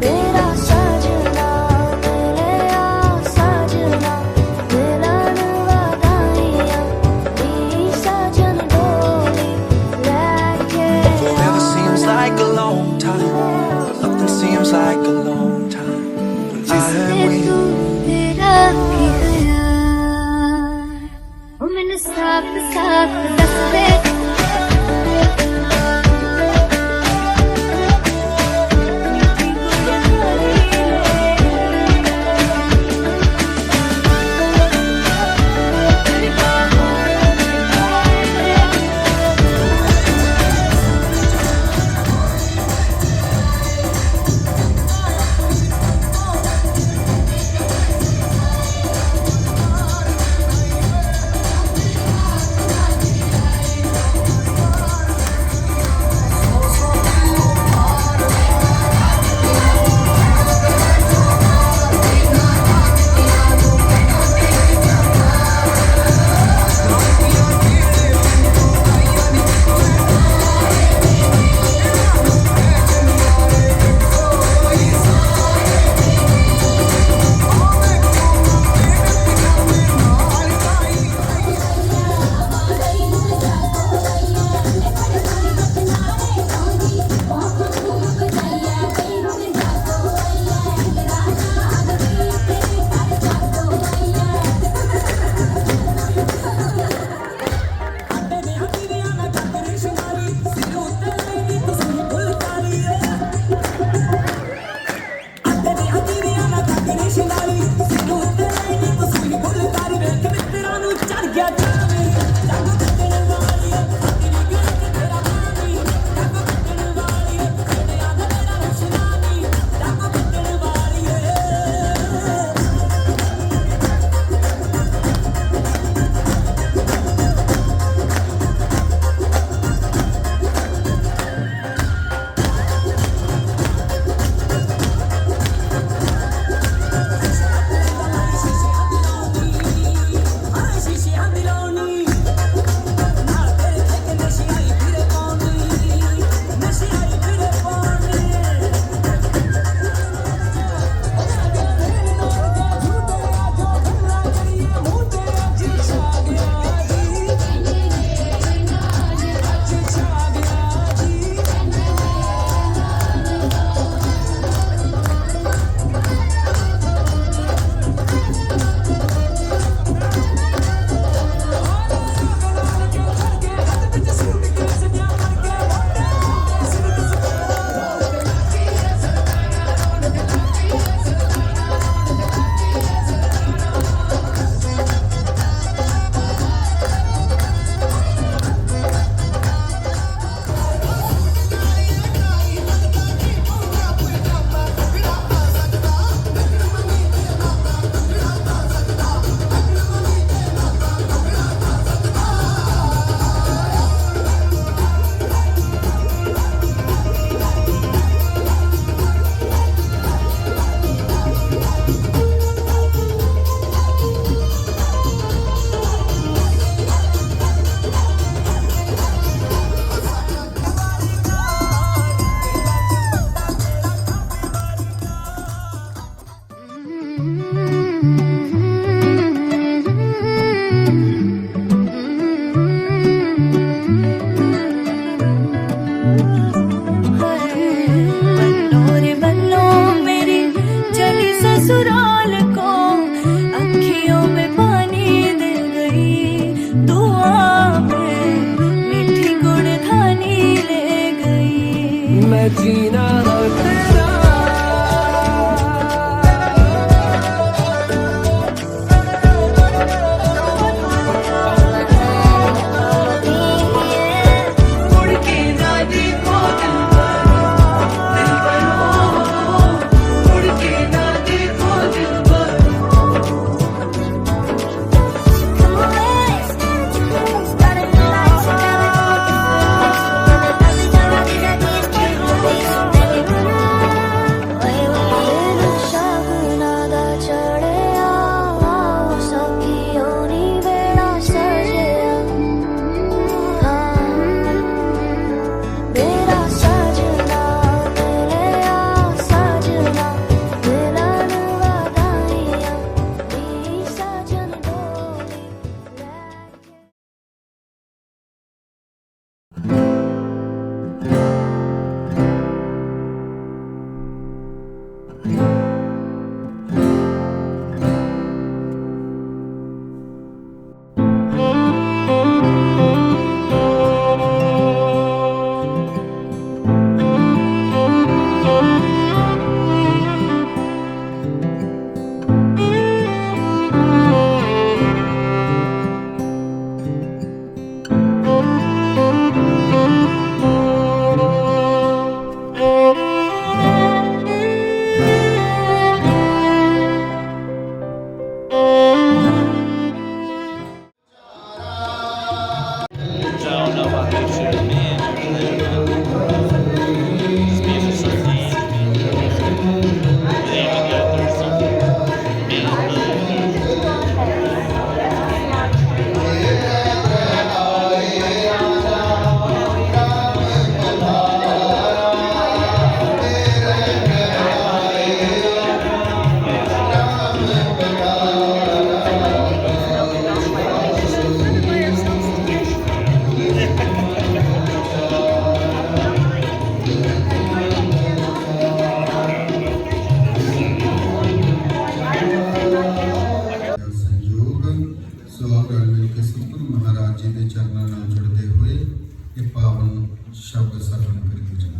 मेरा सजना मिले आ सजना मिलन वादाइयां नी सजन डोली लेके Forever seems like a long time. Nothing seems like a long time. I am waiting. तेरा की ख्याल ओ मैंने साफ साफ दस दे ਮਹਾਰਾਜ ਜੀ ਦੇ ਚਰਨਾਂ ਨਾਲ ਜੁੜਦੇ ਹੋਏ ਇਹ ਪਾਵਨ ਸ਼ਬਦ ਸਰਵਣ ਕਰੀਏ ਜੀ।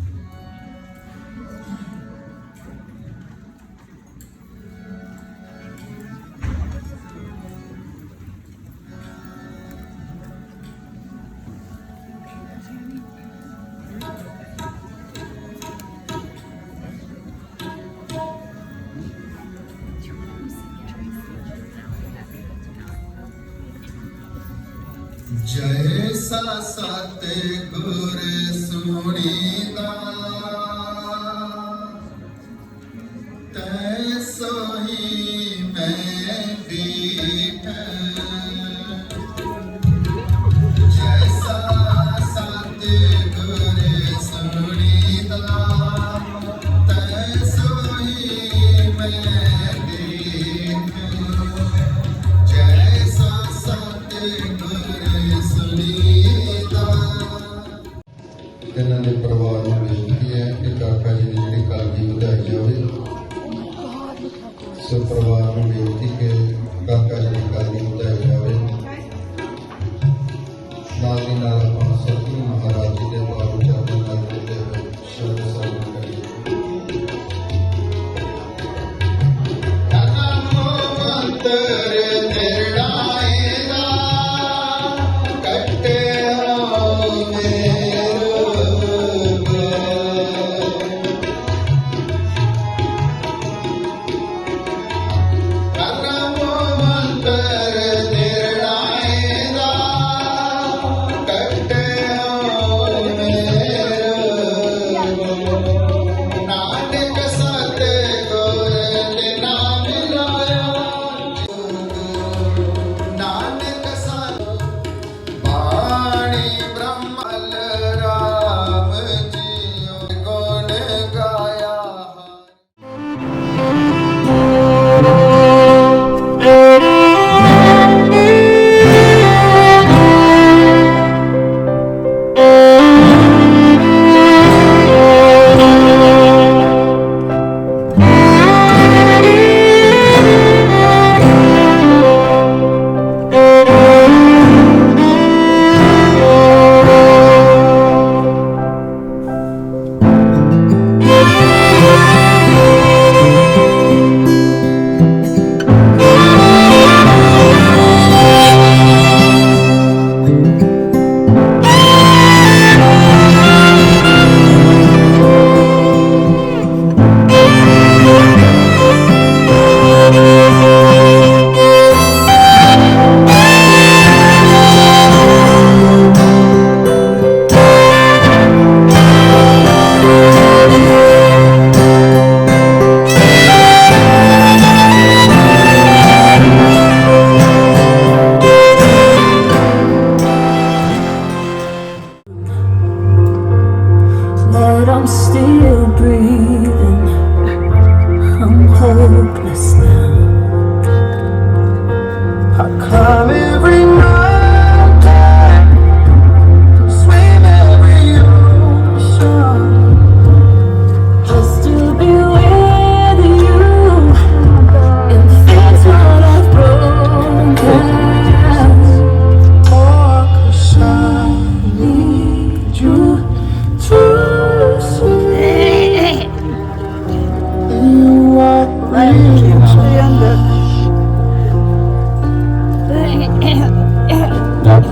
जैसा सतगुर सुनीदा तैसो ही मैं दीठ। जैसा सतगुर सुनीदा तैसो ही मैं दीठ। जैसा सतगुर ਇਹਨਾਂ ਦੇ ਪਰਿਵਾਰ ਨੂੰ ਬੇਨਤੀ ਹੈ ਕਿ ਕਾਕਾ ਜੀ ਦੀ ਜਿਹੜੀ ਕਾਲਜੀ ਵਧਾਈ ਜਾਵੇ। ਸੋ ਪਰਿਵਾਰ ਨੂੰ ਬੇਨਤੀ ਕਿ ਕਾਕਾ ਜੀ ਦੀ ਕਾਲਜੀ ਵਧਾਈ ਜਾਵੇ। ਨਾਲ ਦੀ ਨਾਲ ਆਪਾਂ ਸਤਿਗੁਰੂ ਮਹਾਰਾਜ ਜੀ ਦੇ ਪਾਵਨ ਚਰਨਾਂ ਨਾਲ ਜੁੜਦੇ ਹੋਏ ਸ਼ਬਦ ਸਰਵਣ ਕਰੀਏ।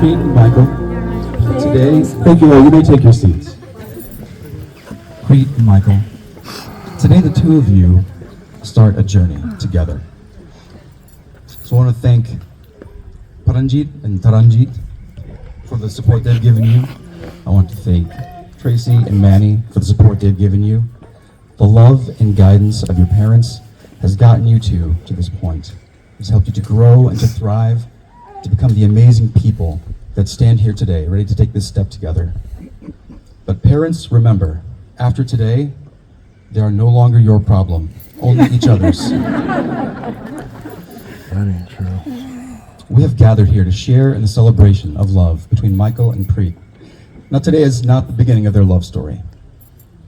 Pete and Michael, today, thank you all, you may take your seats. Pete and Michael, today the two of you start a journey together. So I want to thank Paranjit and Taranjit for the support they've given you. I want to thank Tracy and Manny for the support they've given you. The love and guidance of your parents has gotten you to this point. It's helped you to grow and to thrive, to become the amazing people that stand here today, ready to take this step together. But parents, remember, after today, they are no longer your problem, only each other's. That ain't true. We have gathered here to share in the celebration of love between Michael and Preet. Now today is not the beginning of their love story.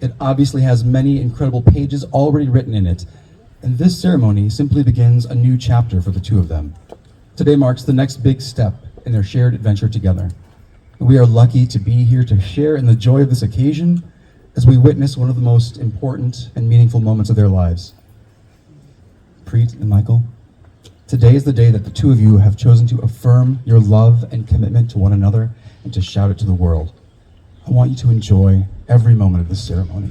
It obviously has many incredible pages already written in it, and this ceremony simply begins a new chapter for the two of them. Today marks the next big step in their shared adventure together. We are lucky to be here to share in the joy of this occasion as we witness one of the most important and meaningful moments of their lives. Preet and Michael, today is the day that the two of you have chosen to affirm your love and commitment to one another and to shout it to the world. I want you to enjoy every moment of this ceremony,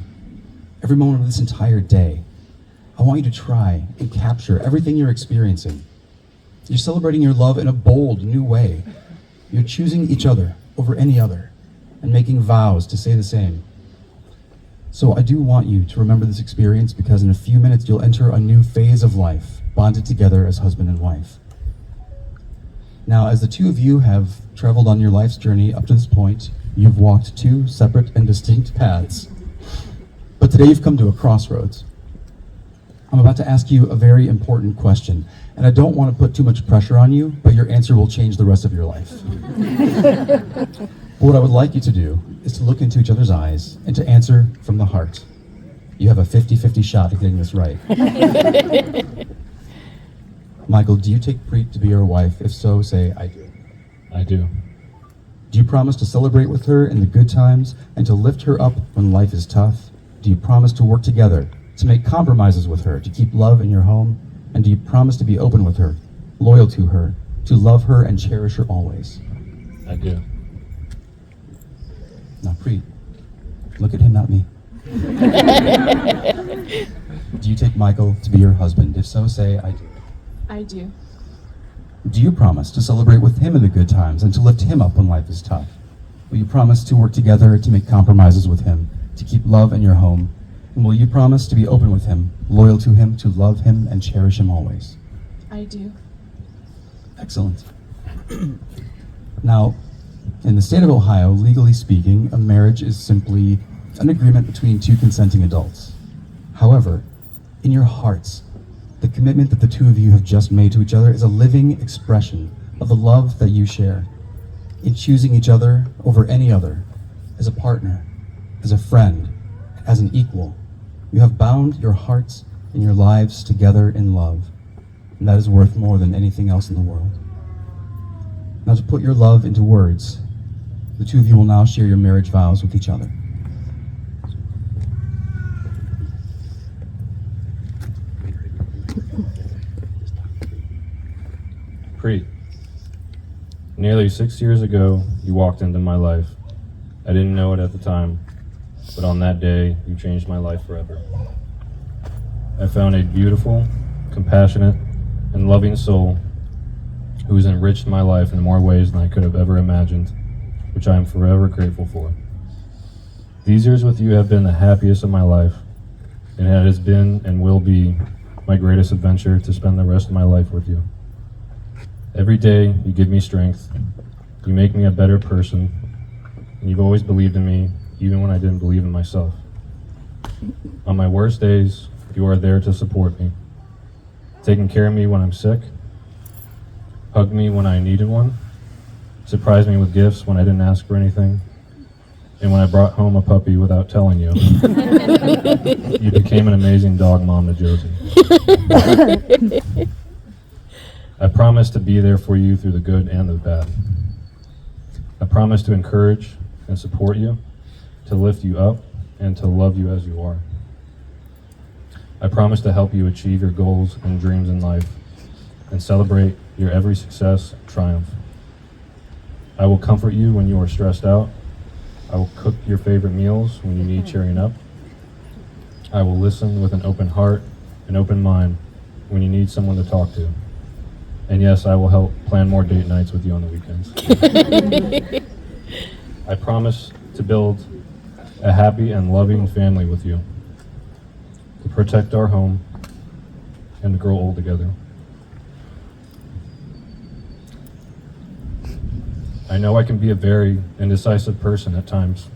every moment of this entire day. I want you to try and capture everything you're experiencing. You're celebrating your love in a bold, new way. You're choosing each other over any other and making vows to say the same. So I do want you to remember this experience because in a few minutes you'll enter a new phase of life, bonded together as husband and wife. Now, as the two of you have traveled on your life's journey up to this point, you've walked two separate and distinct paths. But today you've come to a crossroads. I'm about to ask you a very important question, and I don't want to put too much pressure on you, but your answer will change the rest of your life. What I would like you to do is to look into each other's eyes and to answer from the heart. You have a 50-50 shot at getting this right. Michael, do you take Preet to be your wife? If so, say, I do. I do. Do you promise to celebrate with her in the good times and to lift her up when life is tough? Do you promise to work together, to make compromises with her, to keep love in your home? And do you promise to be open with her, loyal to her, to love her and cherish her always? I do. Now, Preet, look at him, not me. Do you take Michael to be your husband? If so, say, I do. I do. Do you promise to celebrate with him in the good times and to lift him up when life is tough? Will you promise to work together, to make compromises with him, to keep love in your home? And will you promise to be open with him, loyal to him, to love him and cherish him always? I do. Excellent. Now, in the state of Ohio, legally speaking, a marriage is simply an agreement between two consenting adults. However, in your hearts, the commitment that the two of you have just made to each other is a living expression of the love that you share. In choosing each other over any other, as a partner, as a friend, as an equal, you have bound your hearts and your lives together in love, and that is worth more than anything else in the world. Now, to put your love into words, the two of you will now share your marriage vows with each other. Preet, nearly 6 years ago, you walked into my life. I didn't know it at the time, but on that day, you changed my life forever. I found a beautiful, compassionate, and loving soul who has enriched my life in more ways than I could have ever imagined, which I am forever grateful for. These years with you have been the happiest of my life, and it has been and will be my greatest adventure to spend the rest of my life with you. Every day, you give me strength, you make me a better person, and you've always believed in me, even when I didn't believe in myself. On my worst days, you are there to support me, taking care of me when I'm sick, hugged me when I needed one, surprised me with gifts when I didn't ask for anything, and when I brought home a puppy without telling you, you became an amazing dog mom to Josie. I promise to be there for you through the good and the bad. I promise to encourage and support you, to lift you up, and to love you as you are. I promise to help you achieve your goals and dreams in life, and celebrate your every success and triumph. I will comfort you when you are stressed out. I will cook your favorite meals when you need cheering up. I will listen with an open heart and open mind when you need someone to talk to. And yes, I will help plan more date nights with you on the weekends. I promise to build a happy and loving family with you, to protect our home, and to grow old together. I know I can be a very indecisive person at times.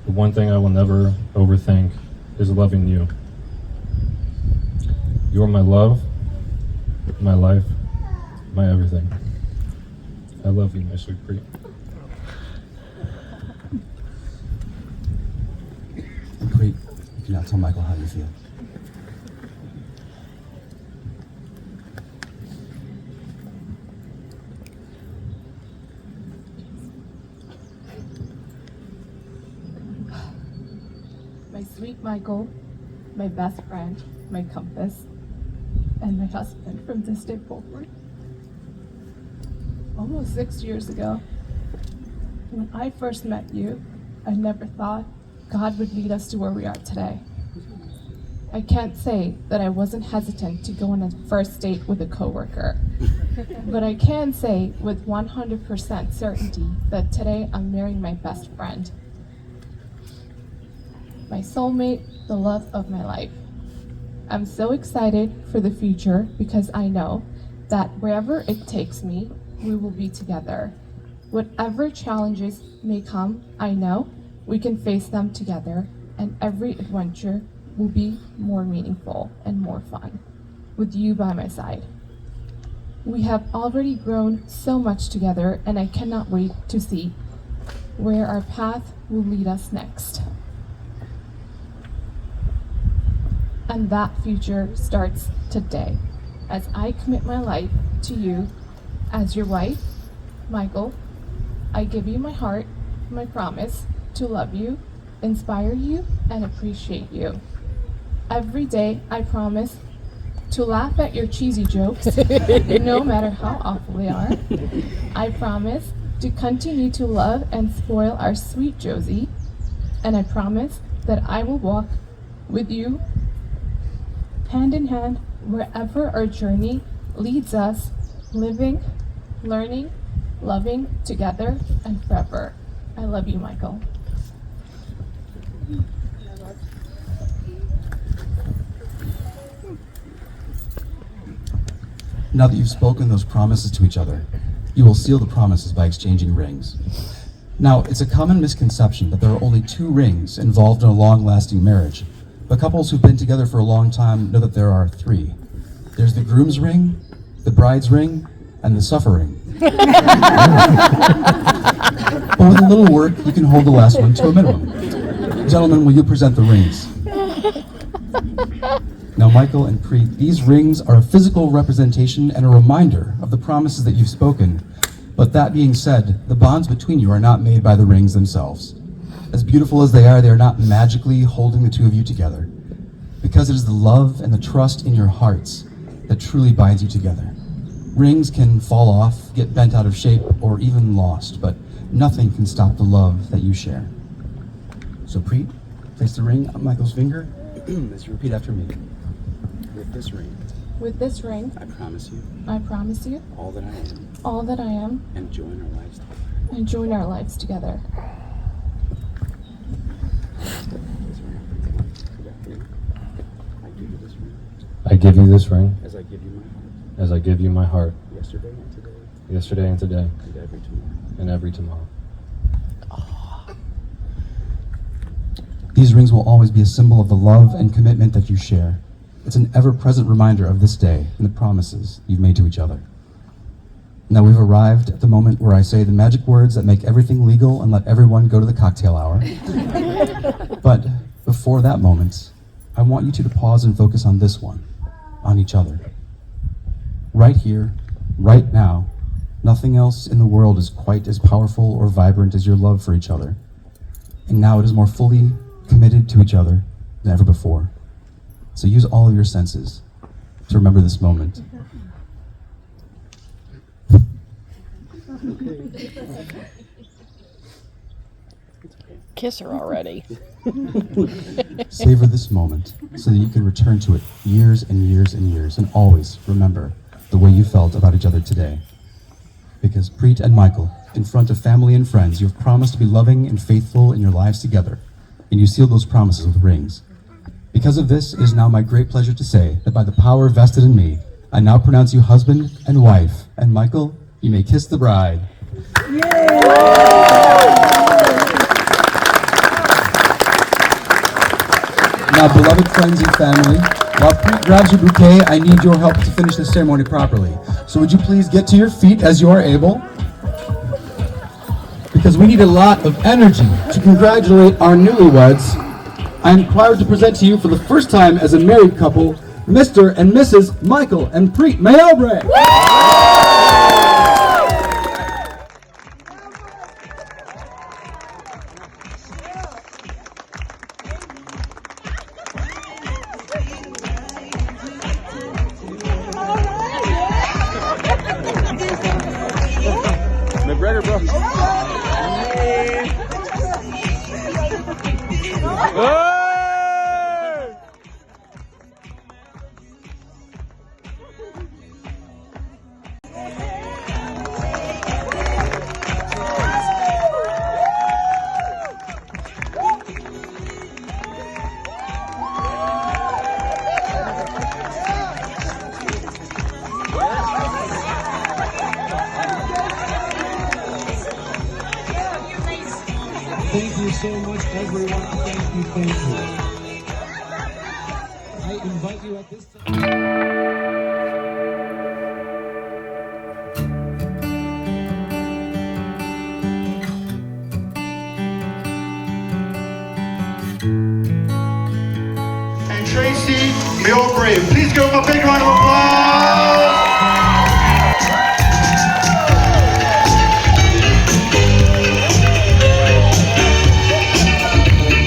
The one thing I will never overthink is loving you. You are my love, my life, my everything. I love you, my sweet Preet. And Preet, you can now tell Michael how you feel. My sweet Michael, my best friend, my compass, and my husband from this day forward. Almost 6 years ago, when I first met you, I never thought God would lead us to where we are today. I can't say that I wasn't hesitant to go on a first date with a coworker, but I can say with 100% certainty that today I'm marrying my best friend. My soulmate, the love of my life. I'm so excited for the future because I know that wherever it takes me, we will be together. Whatever challenges may come, I know we can face them together, and every adventure will be more meaningful and more fun with you by my side. We have already grown so much together, and I cannot wait to see where our path will lead us next. And that future starts today, as I commit my life to you as your wife, Michael. I give you my heart, my promise to love you, inspire you, and appreciate you. Every day, I promise to laugh at your cheesy jokes, no matter how awful they are. I promise to continue to love and spoil our sweet Josie, and I promise that I will walk with you hand in hand wherever our journey leads us, living, learning, loving together and forever. I love you, Michael. Now that you've spoken those promises to each other, you will seal the promises by exchanging rings. Now, it's a common misconception that there are only 2 rings involved in a long-lasting marriage, but couples who've been together for a long time know that there are 3. There's the groom's ring, the bride's ring, and the suffering. But with a little work, you can hold the last one to a minimum. Gentlemen, will you present the rings? Now, Michael and Preet, these rings are a physical representation and a reminder of the promises that you've spoken. But that being said, the bonds between you are not made by the rings themselves. As beautiful as they are not magically holding the 2 of you together. Because it is the love and the trust in your hearts that truly binds you together. Rings can fall off, get bent out of shape, or even lost, but nothing can stop the love that you share. So Preet, place the ring on Michael's finger as you repeat after me. With this ring, With this ring, I promise you all that I am, all that I am, and join our lives together. and join our lives together. I give you this ring As I give you my heart, as I give you my heart, yesterday and today, and every tomorrow. and every tomorrow. These rings will always be a symbol of the love and commitment that you share. It's an ever-present reminder of this day and the promises you've made to each other. Now we've arrived at the moment where I say the magic words that make everything legal and let everyone go to the cocktail hour. But before that moment, I want you two to pause and focus on this one, on each other. Right here, right now, nothing else in the world is quite as powerful or vibrant as your love for each other. And now it is more fully committed to each other than ever before. So use all of your senses to remember this moment. Kiss her already. Savor this moment so that you can return to it years and years and years and always remember the way you felt about each other today. Because Preet and Michael, in front of family and friends, you have promised to be loving and faithful in your lives together, and you sealed those promises with rings. Because of this, it is now my great pleasure to say that by the power vested in me, I now pronounce you husband and wife. And Michael, you may kiss the bride. Now, beloved friends and family, while Preet grabs your bouquet, I need your help to finish this ceremony properly. So would you please get to your feet as you are able? Because we need a lot of energy to congratulate our newlyweds. I am proud to present to you for the first time as a married couple, Mr. and Mrs. Michael and Preet Mayobre. McGregor, bro. Thank you so much, everyone. Thank you, thank you. I invite you at this time. And Tracy Mayobre, please give him a big round of applause.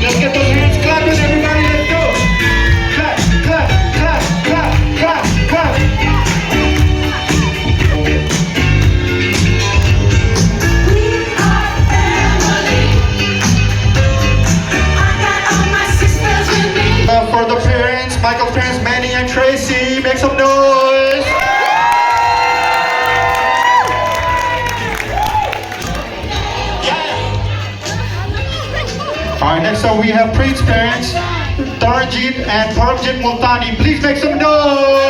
Let's get those hands clapping, everybody. Let's go. Clap, clap, clap, clap, clap, clap. We are family. I got all my sisters with me. For the parents, Michael's parents, Manny and Tracy, make some noise. All right, next up we have Preet's parents, Taranjeet and Parmjit Multani. Please make some noise.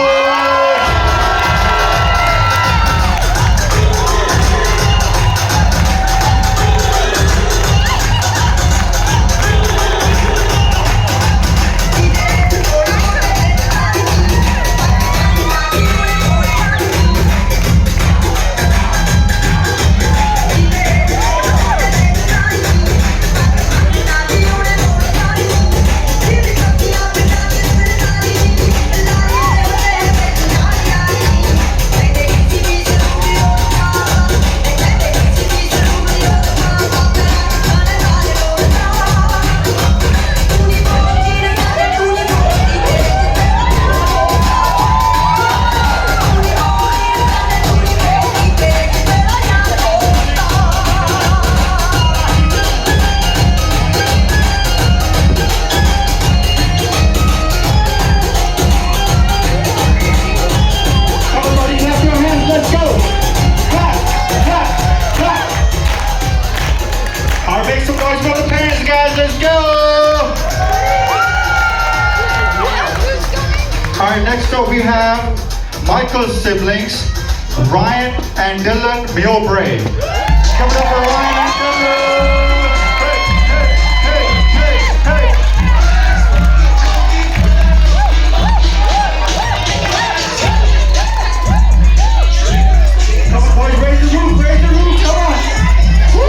Everybody clap your hands, let's go. Clap, clap, clap. All right, make some noise for the parents, guys, let's go. All right, next up we have Michael's siblings, Ryan and Dylan Mayobre. Give it up for Ryan and Dylan. Hey, hey, hey, hey, hey. Come on, boys, raise the roof, come on. Woo!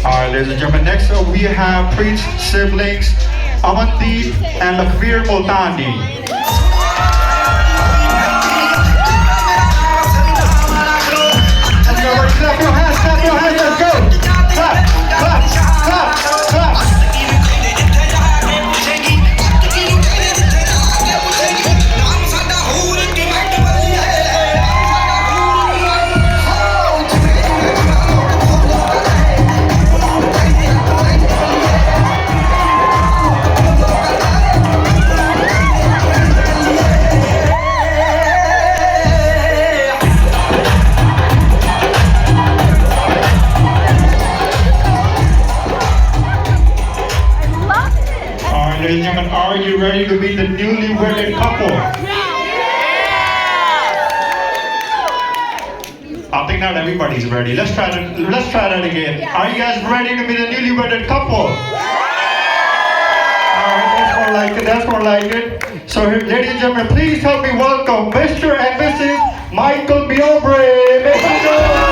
All right, ladies and gentlemen, next up we have Preet's siblings, Amandeep and Lakvir Multani. Alright, ladies and gentlemen, are you ready to be the newly wedded couple? I think not everybody's ready. Let's try that again. Are you guys ready to be the newly wedded couple? Alright, that's more like it. So ladies and gentlemen, please help me welcome Mr. and Mrs. Michael Mayobre. Make some noise.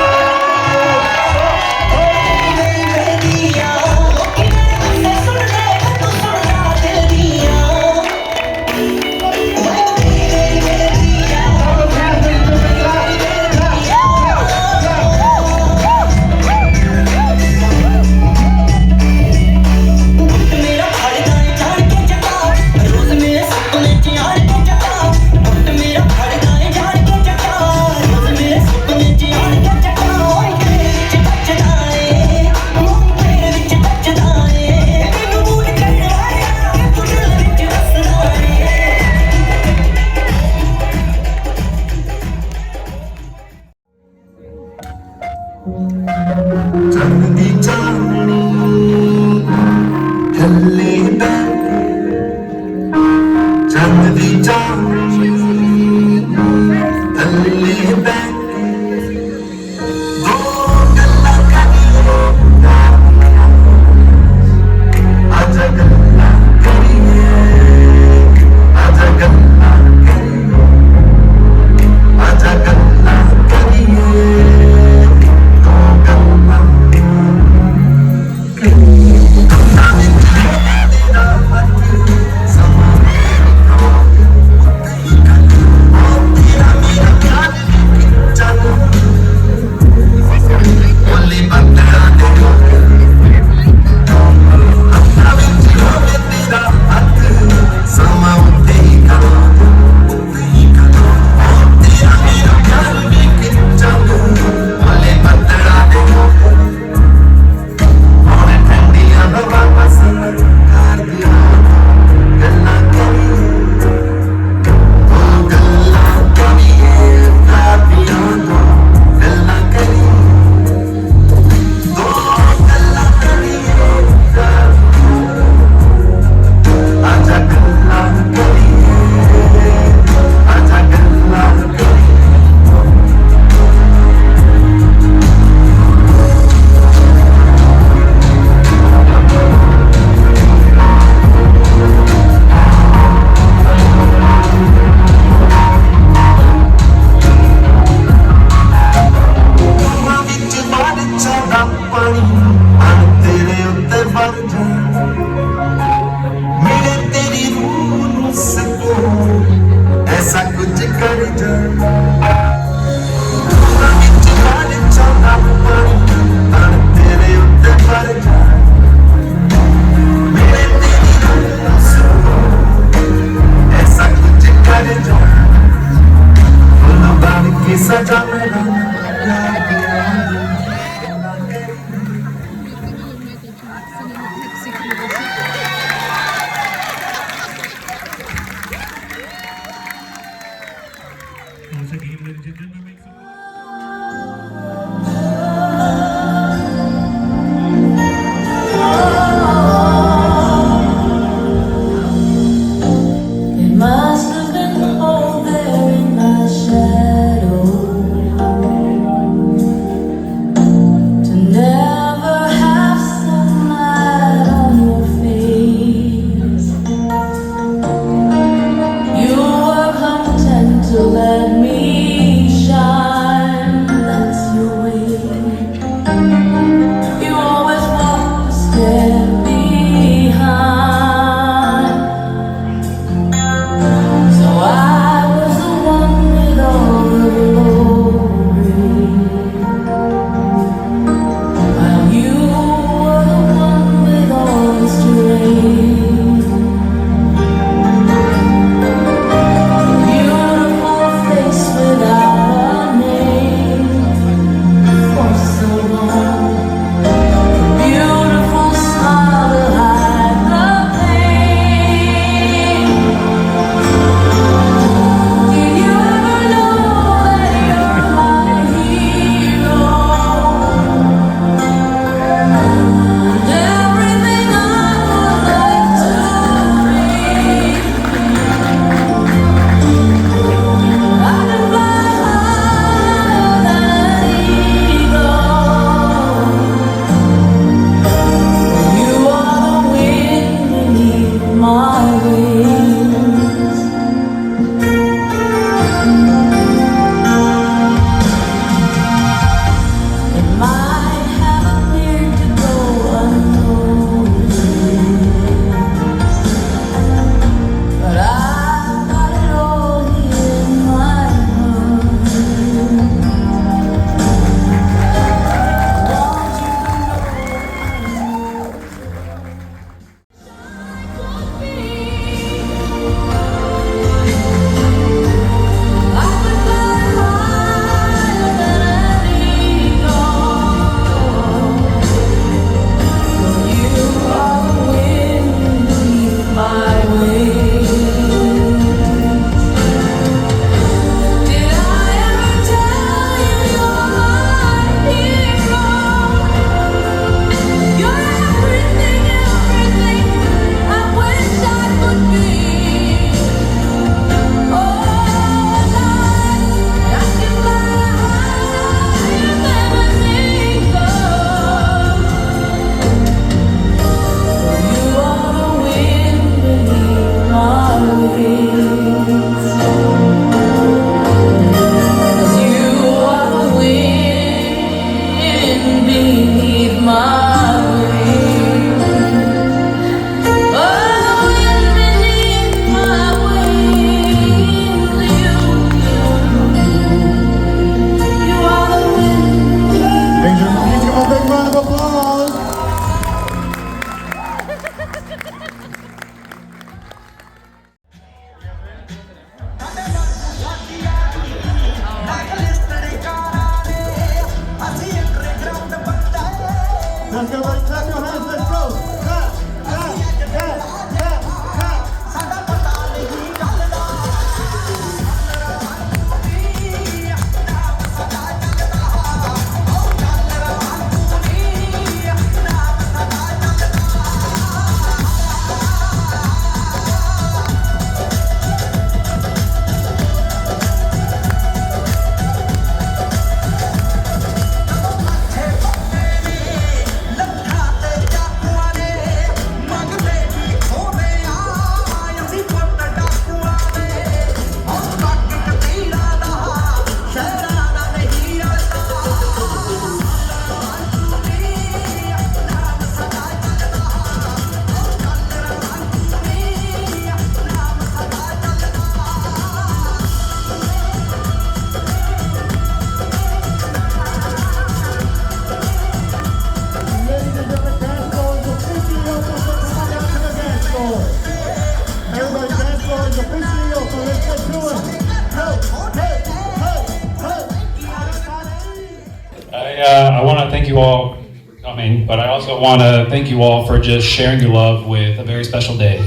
you all for coming, but I also want to thank you all for just sharing your love with a very special day.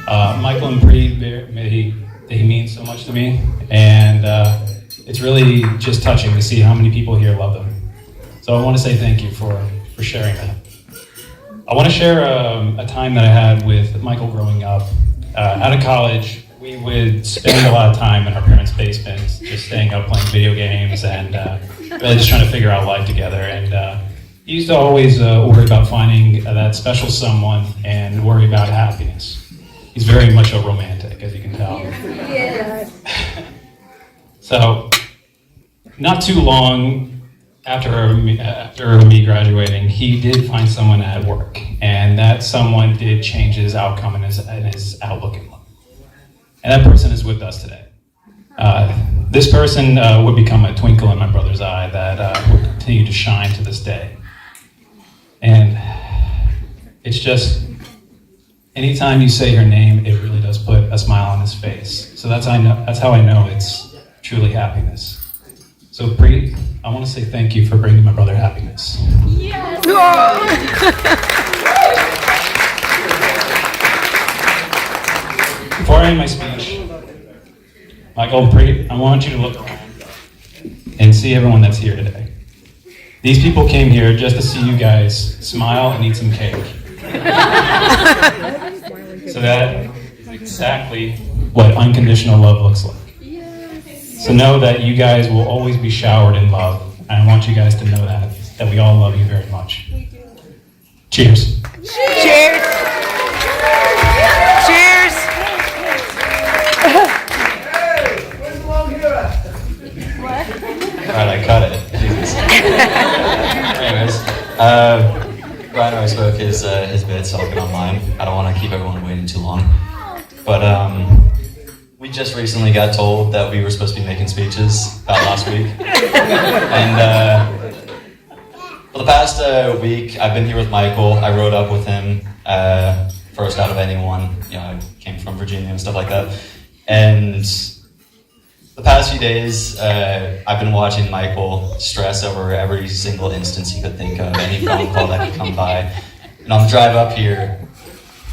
Michael and Bree, they mean so much to me, and it's really just touching to see how many people here love them. So I want to say thank you for sharing that. I want to share a time that I had with Michael growing up. Out of college, we would spend a lot of time in our parents' basements, just staying up playing video games and really just trying to figure out life together. And he used to always worry about finding that special someone and worry about happiness. He's very much a romantic, as you can tell. Yes. So, not too long after me graduating, he did find someone at work, and that someone did change his outcome and his outlook in life. And that person is with us today. This person would become a twinkle in my brother's eye that would continue to shine to this day. And it's just, anytime you say her name, it really does put a smile on his face. So that's how I know it's truly happiness. So Bree, I want to say thank you for bringing my brother happiness. Yes. Before I end my speech, Michael and Bree, I want you to look around and see everyone that's here today. These people came here just to see you guys smile and eat some cake. So that is exactly what unconditional love looks like. So know that you guys will always be showered in love. And I want you guys to know that we all love you very much. Cheers. Cheers! Cheers! Alright, I cut it. Jesus. Anyways, Ryan already spoke his bit, so I'll get online. I don't want to keep everyone waiting too long. But we just recently got told that we were supposed to be making speeches about last week. And for the past week, I've been here with Michael. I rode up with him first out of anyone. You know, I came from Virginia and stuff like that. And the past few days, I've been watching Michael stress over every single instance he could think of, any phone call that could come by. And on the drive up here,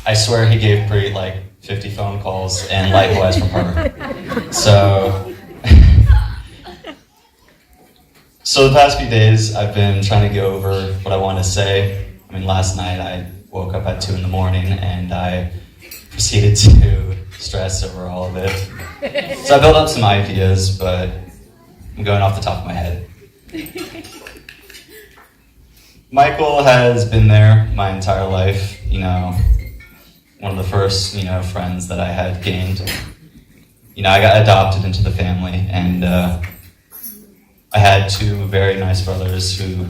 I swear he gave Bree like 50 phone calls, and likewise from her. So the past few days, I've been trying to go over what I want to say. I mean, last night I woke up at 2 in the morning, and I proceeded to stress over all of it. So I built up some ideas, but I'm going off the top of my head. Michael has been there my entire life, you know, one of the first, you know, friends that I had gained. You know, I got adopted into the family, and I had 2 very nice brothers who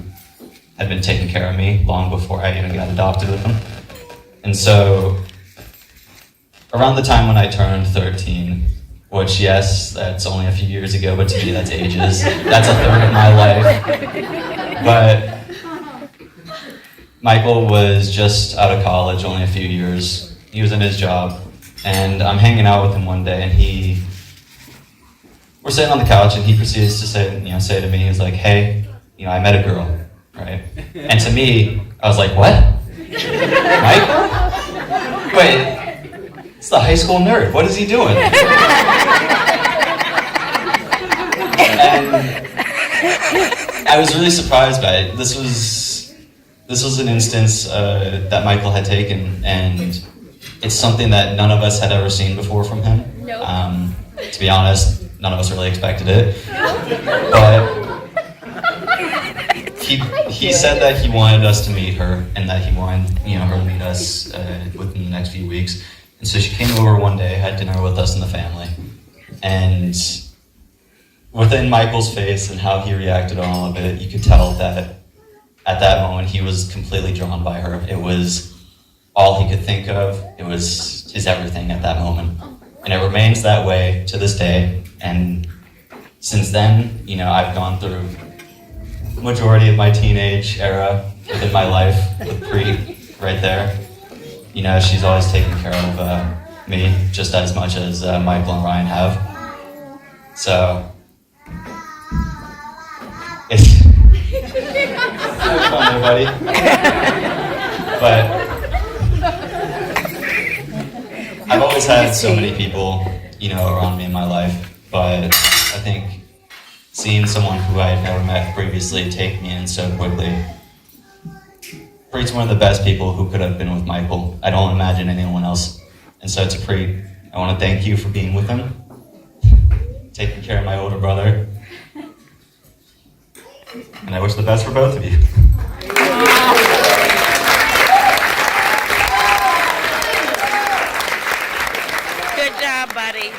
had been taking care of me long before I even got adopted with them. And so, around the time when I turned 13, which, yes, that's only a few years ago, but to me that's ages. That's a third of my life. But Michael was just out of college, only a few years. He was in his job, and I'm hanging out with him one day, and we're sitting on the couch, and he proceeds to say to me, he's like, hey, you know, I met a girl, right? And to me, I was like, what? Mike? Wait, it's the high school nerd. What is he doing? And I was really surprised by it. This was an instance that Michael had taken, and it's something that none of us had ever seen before from him. Nope. To be honest, none of us really expected it. But he said that he wanted us to meet her, and that he wanted, you know, her to meet us within the next few weeks. And so she came over one day, had dinner with us and the family, and within Michael's face and how he reacted on all of it, you could tell that at that moment he was completely drawn by her. It was all he could think of. It was his everything at that moment. And it remains that way to this day. And since then, you know, I've gone through the majority of my teenage era within my life with Bree right there. You know, she's always taken care of me just as much as Michael and Ryan have. So, it's Come there, buddy. But I've always had so many people, around me in my life. But I think seeing someone who I had never met previously take me in so quickly. Preet's one of the best people who could have been with Michael. I don't imagine anyone else. And so to Preet, I want to thank you for being with him, taking care of my older brother. And I wish the best for both of you. Good job, buddy.